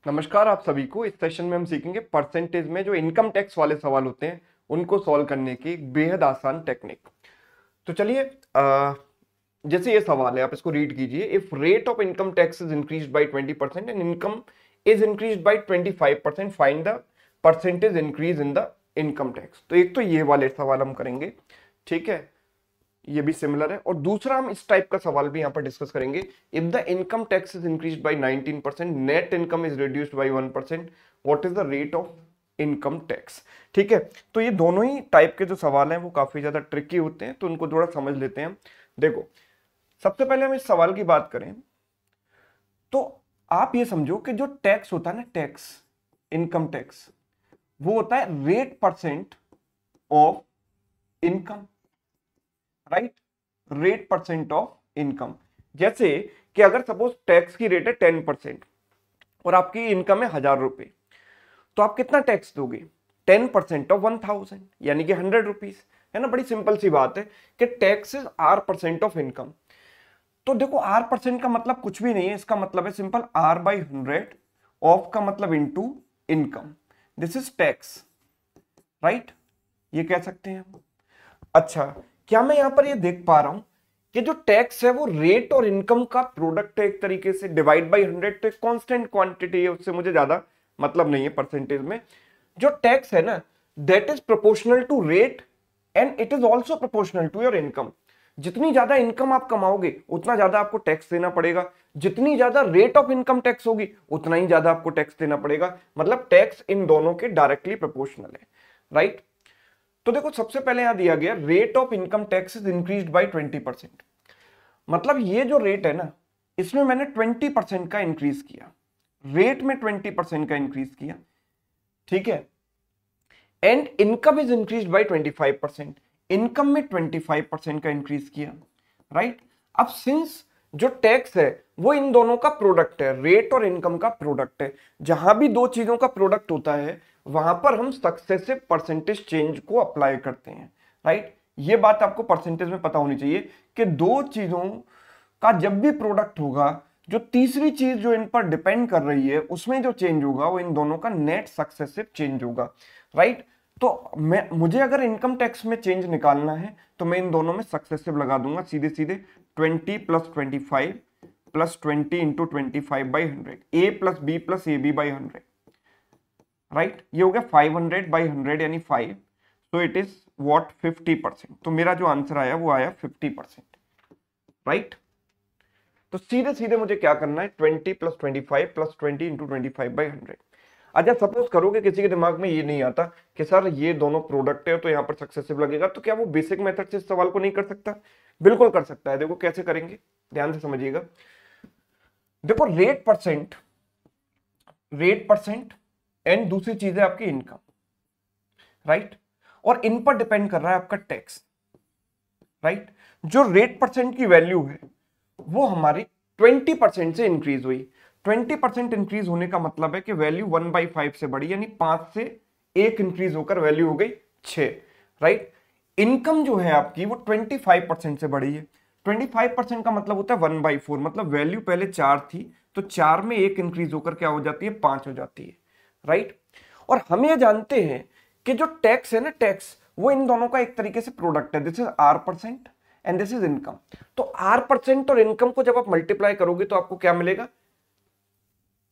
नमस्कार आप सभी को। इस सेशन में हम सीखेंगे परसेंटेज में जो इनकम टैक्स वाले सवाल होते हैं उनको सॉल्व करने की एक बेहद आसान टेक्निक। तो चलिए, जैसे ये सवाल है आप इसको रीड कीजिए। If rate of income tax is increased bye 20% and income is increased bye 25%, find the percentage increase in the income tax. तो एक तो ये वाले सवाल हम करेंगे, ठीक है, ये भी सिमिलर है। और दूसरा हम इस टाइप का सवाल भी यहां पर डिस्कस करेंगे। If the income tax is increased bye 19%, net income is reduced by 1%, what is the rate of income tax. ठीक है, तो ये दोनों ही टाइप के जो सवाल हैं वो काफी ज्यादा ट्रिकी होते हैं, तो उनको थोड़ा समझ लेते हैं। देखो, सबसे पहले हम इस सवाल की बात करें तो आप ये समझो कि जो टैक्स होता है ना, टैक्स, इनकम टैक्स, वो होता है rate percent of income, right, rate percent of income. जैसे कि अगर सपोज टैक्स की रेट है 10% और आपकी इनकम है 1000 रुपए, तो आप कितना टैक्स दोगे? 10% ऑफ 1000 यानी कि 100 रुपीज, है ना। बड़ी सिंपल सी बात है कि tax is are percent of income. तो देखो, आर परसेंट का मतलब कुछ भी नहीं है, इसका मतलब है सिंपल आर बाई 100, ऑफ का मतलब into income, this is tax, right, ये कह सकते हैं हम। अच्छा, क्या मैं यहां पर ये देख पा रहा हूं कि जो टैक्स है वो रेट और इनकम का प्रोडक्ट है एक तरीके से, डिवाइड बाय 100, तो एक कांस्टेंट क्वांटिटी है, उससे मुझे ज्यादा मतलब नहीं है परसेंटेज में। जो टैक्स है ना, that is proportional to rate and it is also proportional to your income. जितनी ज्यादा इनकम आप कमाओगे उतना ज्यादा आपको टैक्स देना पड़ेगा, जितनी ज्यादा रेट ऑफ इनकम टैक्स होगी उतना ही ज्यादा आपको टैक्स देना पड़ेगा। मतलब टैक्स इन दोनों के डायरेक्टली प्रोपोर्शनल है, राइट। तो देखो, सबसे पहले यहां दिया गया rate of income tax is increased bye 20%। मतलब ये जो रेट है ना, इसमें मैंने 20% का इंक्रीज किया, रेट में 20% का इंक्रीज किया, ठीक है। And income is increase bye 25%, income में 25% का इंक्रीज किया, राइट। अब सिंस जो टैक्स है वो इन दोनों का प्रोडक्ट है, रेट और इनकम का प्रोडक्ट है, जहां भी दो चीजों का प्रोडक्ट होता है वहां पर हम सक्सेसिव परसेंटेज चेंज को अप्लाई करते हैं, राइट। ये बात आपको परसेंटेज में पता होनी चाहिए कि दो चीजों का जब भी प्रोडक्ट होगा, जो तीसरी चीज जो इन पर डिपेंड कर रही है उसमें जो चेंज होगा वो इन दोनों का नेट सक्सेसिव चेंज होगा, राइट। तो मुझे अगर इनकम टैक्स में चेंज निकालना है तो मैं इन दोनों में सक्सेसिव लगा दूंगा सीधे सीधे। 20 + 25 + 20 into 25/100, A plus B plus A B by 100, right. ये हो गया 500/100 यानी 5, तो इट इज व्हाट 50%। तो मेरा जो आंसर आया वो आया 50%, राइट। तो सीधे सीधे मुझे क्या करना है, 20 + 25 + 20 इंटू 25/100। अच्छा, सपोज करो कि किसी के दिमाग में ये नहीं आता कि सर ये दोनों प्रोडक्ट है तो यहाँ पर सक्सेसिव लगेगा, तो क्या वो बेसिक मेथड से इस सवाल को नहीं कर सकता? बिल्कुल कर सकता है। देखो कैसे करेंगे, ध्यान से समझिएगा। देखो, रेट परसेंट एंड दूसरी चीज है आपकी इनकम, राइट। और इन पर डिपेंड कर रहा है आपका टैक्स, राइट। जो रेट परसेंट की वैल्यू है वो हमारी 20% से इंक्रीज हुई। 20% इंक्रीज होने का मतलब है कि वैल्यू 1/5 से बढ़ी, यानी 5 से 1 इंक्रीज होकर वैल्यू हो गई 6, राइट। इनकम जो है आपकी वो 25% से बढ़ी है। 25% का मतलब होता है 1/4, मतलब वैल्यू पहले 4 थी तो 4 में 1 इंक्रीज होकर क्या हो जाती है, 5 हो जाती है, राइट। और हम ये जानते हैं कि जो टैक्स है ना, टैक्स वो इन दोनों का एक तरीके से प्रोडक्ट है, this is are percent and this is income. तो आर परसेंट और इनकम को जब आप मल्टीप्लाई करोगे तो आपको क्या मिलेगा,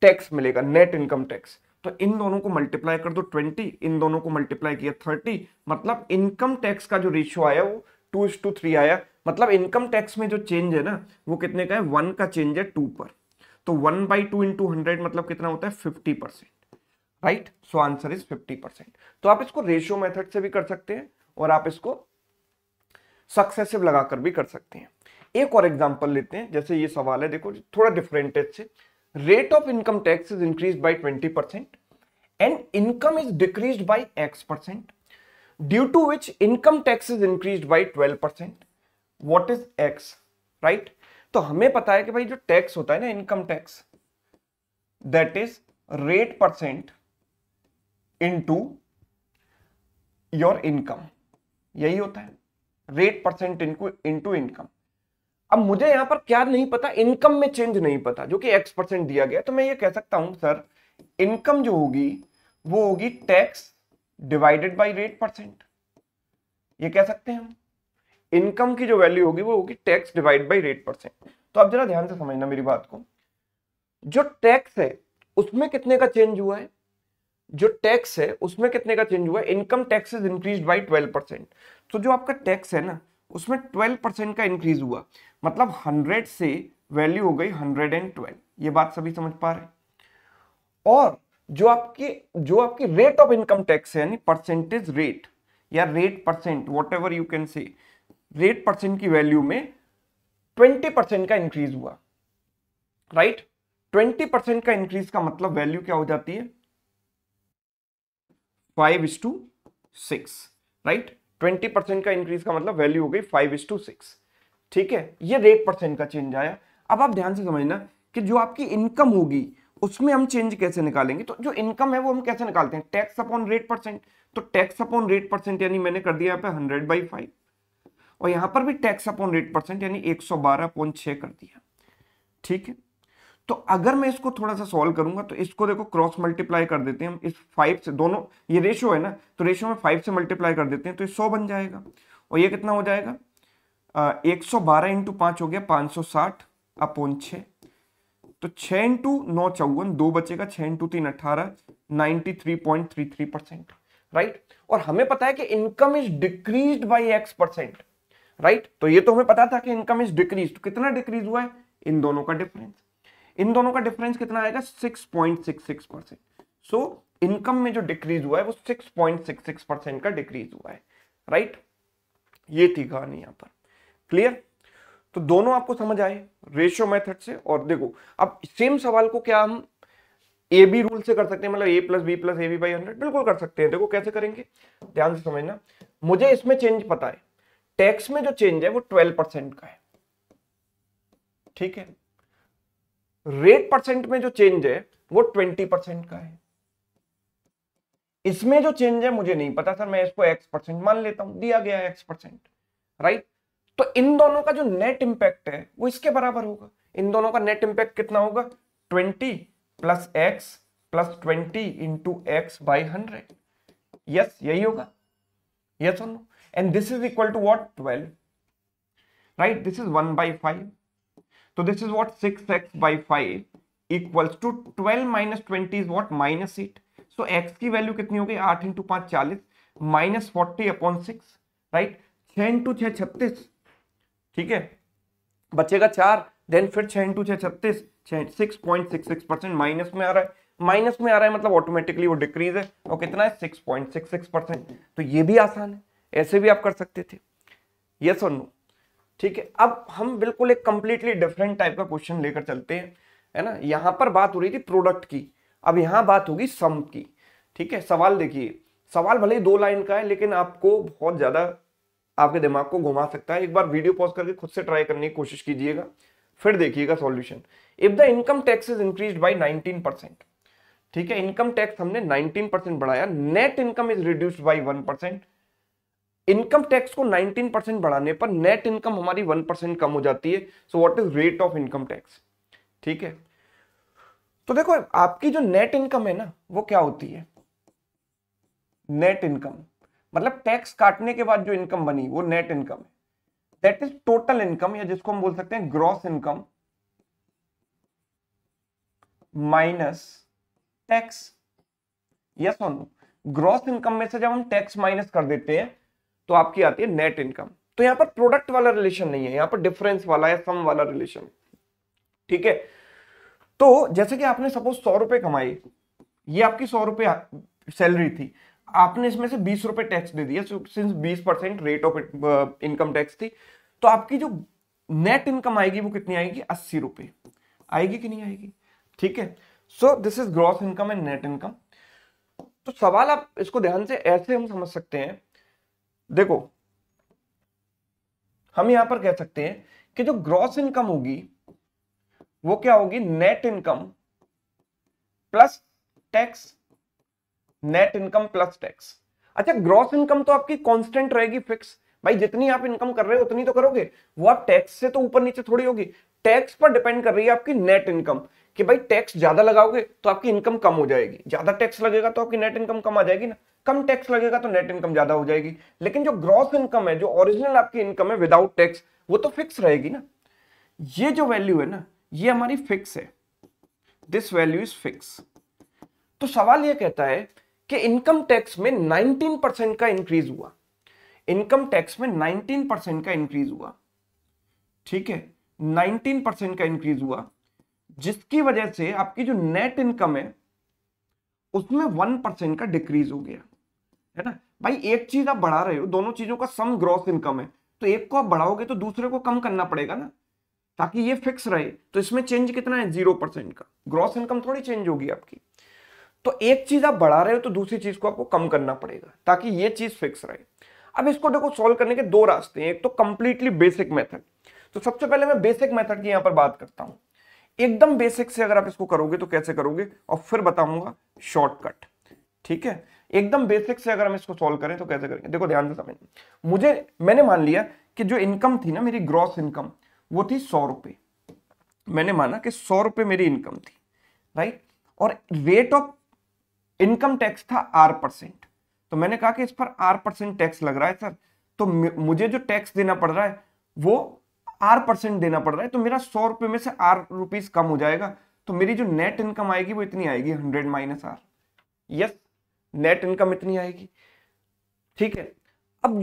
टैक्स मिलेगा, नेट इनकम टैक्स। तो इन दोनों को मल्टीप्लाई कर दो 20, इन दोनों को मल्टीप्लाई किया 30, मतलब इनकम टैक्स का जो रेशियो आया वो 2:3 आया। मतलब इनकम टैक्स में जो चेंज है ना वो कितने का है, 1 का चेंज है 2 पर। तो 1/2 इंटू 100 मतलब कितना होता है, 50%, राइट। So answer is 50%। तो आप इसको रेशियो मेथड से भी कर सकते हैं और आप इसको सक्सेसिव लगाकर भी कर सकते हैं। एक और एग्जांपल लेते हैं, जैसे ये सवाल है, देखो थोड़ा डिफरेंट है इससे। Rate of income tax is increase by 20% and income is decreased by X%, due to which income tax is increased by 12%, what is X, right. तो हमें पता है कि भाई जो टैक्स होता है ना, income tax, that is rate percent into your income, यही होता है, रेट परसेंट इनटू इनकम। अब मुझे यहां पर क्या नहीं पता, इनकम में चेंज नहीं पता जो कि X% दिया गया, तो मैं ये कह सकता हूं सर इनकम जो होगी वो होगी tax divided by rate percent, ये कह सकते हैं हम। इनकम की जो वैल्यू होगी वो होगी tax divide by rate percent. तो अब जरा ध्यान से समझना मेरी बात को, जो टैक्स है उसमें कितने का चेंज हुआ है, जो टैक्स है उसमें कितने का चेंज हुआ है, income tax is increase bye 12%। तो जो आपका टैक्स है ना उसमें 12% का इंक्रीज हुआ, मतलब 100 से वैल्यू हो गई 112। ये बात सभी समझ पा रहे हैं। और जो आपकी रेट ऑफ इनकम टैक्स है यानी परसेंटेज रेट या rate percent, what ever you can say, rate percent की वैल्यू में 20% का इंक्रीज हुआ, राइट। 20% का इंक्रीज का मतलब वैल्यू क्या हो जाती है, 5:6, राइट। 20% का इंक्रीज का मतलब वैल्यू हो गई 5:6, ठीक है। ये रेट परसेंट का चेंज आया। अब आप ध्यान से समझना कि जो आपकी इनकम होगी उसमें हम चेंज कैसे निकालेंगे। तो जो इनकम है वो हम कैसे निकालते हैं, टैक्स अपॉन रेट परसेंट। तो टैक्स अपॉन रेट परसेंट यानी मैंने कर दिया यहाँ पे 100/5, और यहां पर भी टैक्स अपॉन रेट परसेंट यानी 112.6 कर दिया, ठीक है। तो अगर मैं इसको थोड़ा सा सॉल्व करूंगा तो इसको देखो क्रॉस मल्टीप्लाई कर देते हैं हम इस 5 से, दोनों ये रेशियो है ना, तो रेशियो में 5 से मल्टीप्लाई कर देते हैं तो ये 100 बन जाएगा। और ये कितना हो जाएगा, 112 इंटू 5 हो गया 560/6। तो 6 इंटू 9 54, 2 बचेगा, 6 इंटू 3 18, 93.33%, राइट। और हमें पता है कि income is decreased by x%, right. तो ये तो हमें पता था कि इनकम इज डिक्रीज, तो कितना डिक्रीज हुआ है, इन दोनों का डिफरेंस। इन दोनों का डिफरेंस कितना आएगा, 6.66%। सो इनकम में जो डिक्रीज हुआ है वो 6.66% का डिक्रीज हुआ है, राइट। ये थी कहानी यहां पर, क्लियर। तो दोनों आपको समझ आए रेशियो मेथड से। और देखो अब सेम सवाल को क्या हम ए बी रूल से कर सकते हैं, मतलब a+b+ab/100, बिल्कुल कर सकते हैं। देखो कैसे करेंगे, ध्यान से समझना। मुझे इसमें चेंज पता है, टैक्स में जो चेंज है वो 12% का है, ठीक है। रेट परसेंट में जो चेंज है वो 20% का है। इसमें जो चेंज है मुझे नहीं पता सर, मैं इसको x% मान लेता हूं, दिया गया है x%, राइट। तो इन दोनों का जो नेट इंपैक्ट है वो इसके बराबर होगा। इन दोनों का नेट इंपैक्ट कितना होगा, 20 + x + 20 इंटू x/100। यस, यही होगा, यस और no. And this is equal to what, 12, right. This is 1/5। तो this is what, 6x/5 equals to 12 - 20 is what, -8। So x की वैल्यू कितनी हो गई, 8 इंटू 5 40, -40/6, राइट। 6 इंटू 6 36, ठीक है, बचेगा 4, देन फिर 6 इंटू 6 36, 6.66% माइनस में आ रहा है। माइनस में आ रहा है मतलब ऑटोमेटिकली वो डिक्रीज है, और कितना है, 6.66%। तो ये भी आसान है, ऐसे भी आप कर सकते थे, यस और नो, ठीक है। अब हम बिल्कुल एक कंप्लीटली डिफरेंट टाइप का क्वेश्चन लेकर चलते हैं, है ना। यहां पर बात हो रही थी प्रोडक्ट की, अब यहां बात होगी सम की, ठीक है। सवाल देखिए, सवाल भले ही 2 लाइन का है लेकिन आपको बहुत ज्यादा आपके दिमाग को घुमा सकता है। एक बार वीडियो पॉज करके खुद से ट्राई करने की कोशिश कीजिएगा, फिर देखिएगा solution. If the income tax is increased bye 19%, ठीक है, इनकम टैक्स हमने 19% बढ़ाया, net income is reduced by 1%। Income tax को 19% बढ़ाने पर नेट इनकम हमारी 1% कम हो जाती है। So what is rate of income tax, ठीक है। तो देखो आपकी जो नेट इनकम है ना वो क्या होती है, नेट इनकम मतलब टैक्स काटने के बाद जो इनकम बनी वो नेट इनकम है। दैट इज टोटल इनकम, या जिसको हम बोल सकते हैं gross income minus tax, yes और नो। ग्रॉस इनकम में से जब हम टैक्स माइनस कर देते हैं तो आपकी आती है नेट इनकम। तो यहां पर प्रोडक्ट वाला रिलेशन नहीं है, यहां पर डिफरेंस वाला है, सम वाला रिलेशन, ठीक है। तो जैसे कि आपने सपोज 100 रुपए कमाए, ये आपकी 100 रुपए सैलरी थी, आपने इसमें से 20 रुपए टैक्स दे दिया, since 20% rate of income tax थी, तो आपकी जो नेट इनकम आएगी वो कितनी आएगी, 80 रुपए आएगी कि नहीं आएगी, ठीक है। So this is gross income and net income. तो सवाल आप इसको ध्यान से ऐसे हम समझ सकते हैं, देखो हम यहां पर कह सकते हैं कि जो ग्रॉस इनकम होगी वो क्या होगी, net income plus tax, net income plus tax. अच्छा, ग्रॉस इनकम तो आपकी कांस्टेंट रहेगी, फिक्स, भाई जितनी आप इनकम कर रहे हो उतनी तो करोगे, वो आप टैक्स से तो ऊपर नीचे थोड़ी होगी। टैक्स पर डिपेंड कर रही है आपकी नेट इनकम कि भाई टैक्स ज्यादा लगाओगे तो आपकी इनकम कम हो जाएगी, ज्यादा टैक्स लगेगा तो आपकी नेट इनकम कम आ जाएगी ना, कम टैक्स लगेगा तो नेट इनकम ज्यादा हो जाएगी। लेकिन जो ग्रॉस इनकम है, जो ओरिजिनल आपकी इनकम है विदाउट टैक्स, वो तो फिक्स रहेगी ना। ये जो वैल्यू है ना, ये हमारी फिक्स है, दिस वैल्यू इज फिक्स। तो सवाल ये कहता है कि इनकम टैक्स में 19% का इंक्रीज हुआ, इनकम टैक्स में 19% का इंक्रीज हुआ, ठीक है, 19% का इंक्रीज हुआ, जिसकी वजह से आपकी जो नेट इनकम है उसमें 1% का डिक्रीज हो गया, है ना। भाई एक चीज आप बढ़ा रहे हो, दोनों चीजों का सम ग्रॉस इनकम है, तो एक को आप बढ़ाओगे तो दूसरे को कम करना पड़ेगा ना, ताकि ये फिक्स रहे। तो इसमें चेंज कितना है, 0% का, ग्रॉस इनकम थोड़ी चेंज होगी आपकी। तो एक चीज आप बढ़ा रहे हो तो दूसरी चीज को आपको कम करना पड़ेगा ताकि ये चीज फिक्स रहे। अब इसको देखो सॉल्व करने के दो रास्ते हैं, एक तो कंप्लीटली बेसिक मेथड। तो सबसे पहले मैं बेसिक मेथड की यहां पर बात करता हूं। एकदम बेसिक से अगर आप इसको करोगे तो कैसे करोगे, और फिर बताऊंगा शॉर्टकट, ठीक है। एकदम बेसिक से अगर हम इसको सॉल्व करें तो कैसे करेंगे, देखो ध्यान से समझ। मैंने मान लिया कि जो इनकम थी ना मेरी, ग्रॉस इनकम, वो थी 100 रुपए। मैंने माना कि 100 रुपए मेरी इनकम थी, राइट, और रेट ऑफ इनकम टैक्स था R%। तो मैंने कहा कि इस पर R% टैक्स लग रहा है सर, तो मुझे जो टैक्स देना पड़ रहा है वो R% देना पड़ रहा है, तो मेरा 100 रुपए में से R कम हो जाएगा, तो मेरी जो नेट इनकम आएगी वो इतनी आएगी, 100 minus R। Yes, net income इतनी आएगी, ठीक है। अब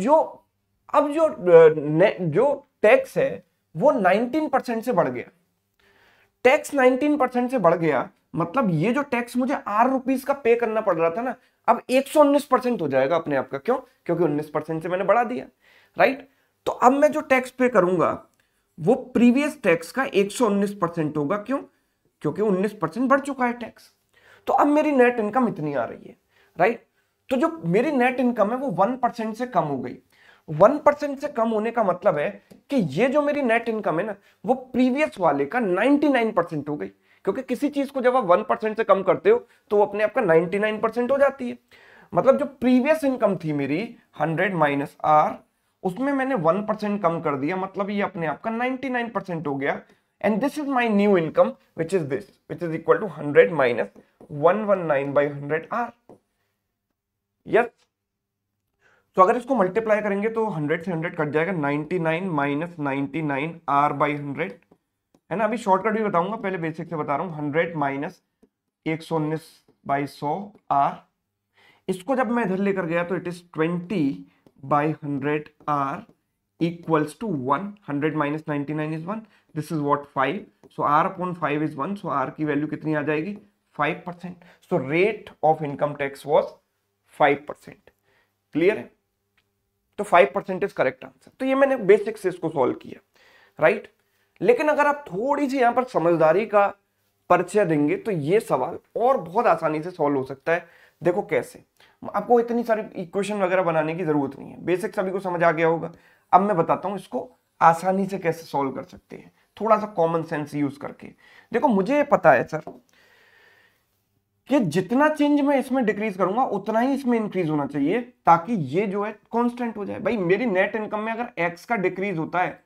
जो टैक्स है वो 19% से बढ़ गया, टैक्स 19% से बढ़ गया, मतलब ये जो टैक्स मुझे R का पे करना पड़ रहा था ना, अब 119% हो जाएगा अपने आप का। क्यों? क्योंकि 19% से मैंने बढ़ा दिया, राइट। तो अब मैं जो टैक्स पे करूंगा वो प्रीवियस टैक्स का 119% होगा। क्यों? क्योंकि 19% बढ़ चुका है टैक्स। तो अब मेरी नेट इनकम इतनी आ रही है, राइट। तो जो मेरी नेट इनकम है वो 1% से कम हो गई। 1% से कम होने का मतलब है कि ये जो मेरी नेट इनकम है ना, वो प्रीवियस वाले का 99% हो गई। क्योंकि किसी चीज को जब आप 1% से कम करते हो तो वो अपने आप का 99% हो जाती है। मतलब जो प्रीवियस इनकम थी मेरी 100 माइनस R, उसमें मैंने 1% कम कर दिया, मतलब ये अपने आप का 99% हो गया। And this is my new income which is this, which is equal to 100 minus 119/100 R। Yes, तो अगर इसको मल्टीप्लाई करेंगे तो 100 से 100 कट जाएगा, 99 माइनस 99 R/100, है ना। अभी शॉर्टकट भी बताऊंगा, पहले बेसिक से बता रहा हूं। 100 माइनस 119/100 R, इसको जब मैं इधर लेकर गया तो it is 20/100 R equals to 1। 100 minus 99 is 1, this is what 5, so R upon 5 is 1, so R की वैल्यू कितनी आ जाएगी, 5%। So rate of income tax was 5%। Clear है? तो 5% इज करेक्ट आंसर। तो ये मैंने बेसिक से इसको सॉल्व किया, राइट। लेकिन अगर आप थोड़ी सी यहां पर समझदारी का परिचय देंगे तो ये सवाल और बहुत आसानी से सॉल्व हो सकता है। देखो कैसे, आपको इतनी सारी इक्वेशन वगैरह बनाने की जरूरत नहीं है, बेसिक सभी को समझ आ गया होगा। अब मैं बताता हूं इसको आसानी से कैसे सॉल्व कर सकते हैं, थोड़ा सा कॉमन सेंस यूज करके। देखो मुझे पता है सर कि जितना चेंज मैं इसमें डिक्रीज करूंगा उतना ही इसमें इंक्रीज होना चाहिए, ताकि ये जो है कांस्टेंट हो जाए। भाई मेरी नेट इनकम में अगर एक्स का डिक्रीज होता है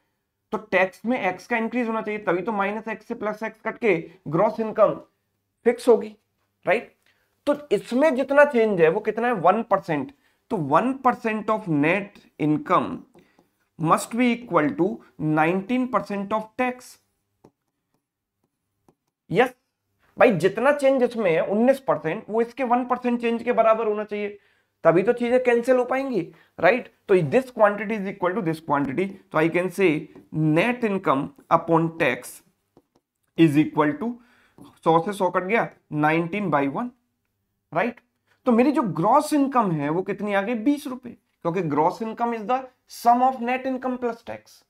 तो टैक्स में एक्स का इंक्रीज होना चाहिए, तभी तो माइनस एक्स से प्लस एक्स कट के ग्रॉस इनकम फिक्स होगी, राइट। तो इसमें जितना चेंज है वो कितना है, 1%। तो 1% of net income must be equal to 19% of tax. Yes भाई, जितना चेंज इसमें है 19%, वो इसके 1% चेंज के बराबर होना चाहिए, तभी तो चीजें कैंसिल हो पाएंगी, राइट। तो this quantity is equal to this quantity, तो I can say net income upon tax is equal to 100 से 100 कट गया, 19/1, राइट। तो मेरी जो ग्रॉस इनकम है वो कितनी आ गई, 20 रुपए, क्योंकि gross income is the sum of net income plus tax.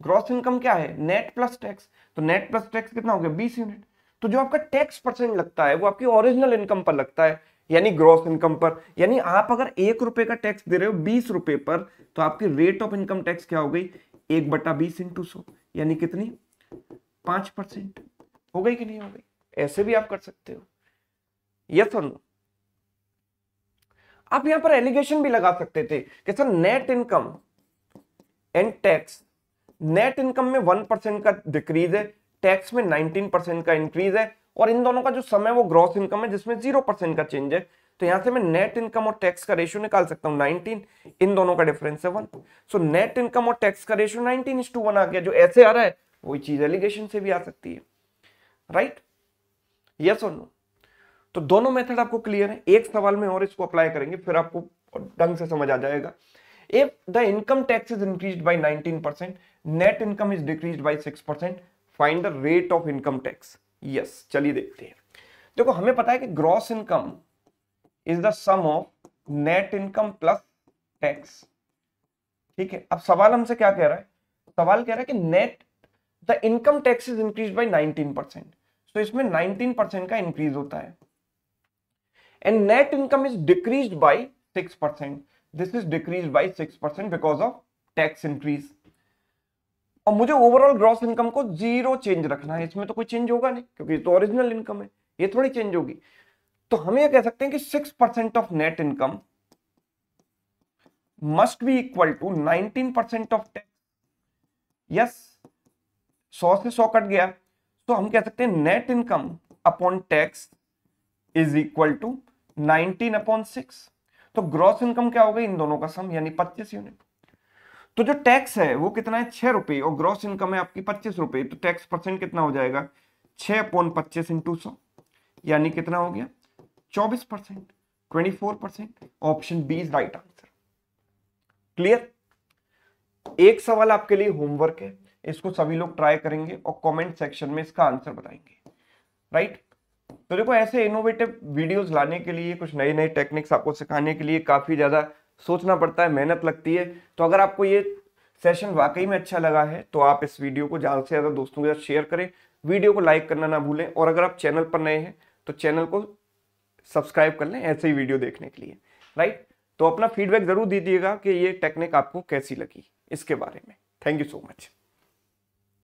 Gross income क्या है, नेट प्लस टैक्स, तो नेट प्लस टैक्स कितना हो गया, 20 यूनिट। तो जो आपका टैक्स परसेंट लगता है वो आपकी ओरिजिनल इनकम पर लगता है, यानी ग्रॉस इनकम पर। यानी आप अगर 1 रुपए का टैक्स दे रहे हो 20 रुपए पर, तो आपकी रेट ऑफ इनकम टैक्स क्या हो गई, 1/20 इंटू 100, यानी कितनी, 5% हो गई कि नहीं हो गई। ऐसे भी आप कर सकते हो, यस और नो। आप यहां पर एलिगेशन भी लगा सकते थे कि sir net income and tax, net income में 1% का डिक्रीज है, टैक्स में 19% का इंक्रीज है, और इन दोनों का जो सम है वो ग्रॉस इनकम है जिसमें 0% का चेंज है। तो यहां से मैं नेट इनकम और टैक्स का रेशियो निकाल सकता हूं 19, इन दोनों का डिफरेंस है 1। सो नेट इनकम और टैक्स का रेशियो 19:1 आ गया। जो ऐसे आ रहा है वही चीज एलिगेशन से भी आ सकती है, राइट? यस और नो? तो दोनों मेथड आपको क्लियर है। एक सवाल में और इसको अप्लाई करेंगे फिर आपको ढंग से समझ आ जाएगा। If the income tax is increased by 19%, net income is decreased by 6%, find the rate of income tax. Yes, चलिए देखते हैं। देखो हमें पता है कि gross income is the sum of net income plus tax, ठीक है। अब सवाल हमसे क्या कह रहा है? सवाल कह रहा है कि net the income tax is increase bye 19%, तो इसमें 19% का इंक्रीज होता है, and net income is decreased bye 6%। This is decreased by 6% because of tax increase। और मुझे ओवरऑल ग्रॉस इनकम को 0 चेंज रखना है, इसमें तो कोई चेंज होगा नहीं क्योंकि ये तो ओरिजिनल इनकम है, ये थोड़ी चेंज होगी। तो हम ये कह सकते हैं कि 6% of net income must be equal to 19% of tax. Yes, 100 से 100 कट गया, तो हम कह सकते हैं net income upon tax is equal to 19/6। तो ग्रॉस इनकम क्या हो गई? इन दोनों का सम, यानी 25 यूनिट। तो जो टैक्स है वो कितना है? 6 रुपए, और ग्रॉस इनकम है आपकी 25 रुपए, तो टैक्स परसेंट कितना हो जाएगा? 6/25 × 100, यानी कितना हो गया? 24%, 24%। Option B is right answer. Clear? एक सवाल आपके लिए होमवर्क है, इसको सभी लोग ट्राई करेंगे और कमेंट सेक्शन में इसका आंसर बताएंगे, राइट? तो देखो ऐसे इनोवेटिव वीडियोस लाने के लिए, कुछ नए नए टेक्निक्स आपको सिखाने के लिए काफी ज्यादा सोचना पड़ता है, मेहनत लगती है। तो अगर आपको ये सेशन वाकई में अच्छा लगा है तो आप इस वीडियो को ज्यादा से ज्यादा दोस्तों के साथ शेयर करें, वीडियो को लाइक करना ना भूलें, और अगर आप चैनल पर नए हैं तो चैनल को सब्सक्राइब कर लें ऐसे ही वीडियो देखने के लिए, राइट? तो अपना फीडबैक जरूर दीजिएगा कि ये टेक्निक आपको कैसी लगी इसके बारे में। Thank you so much.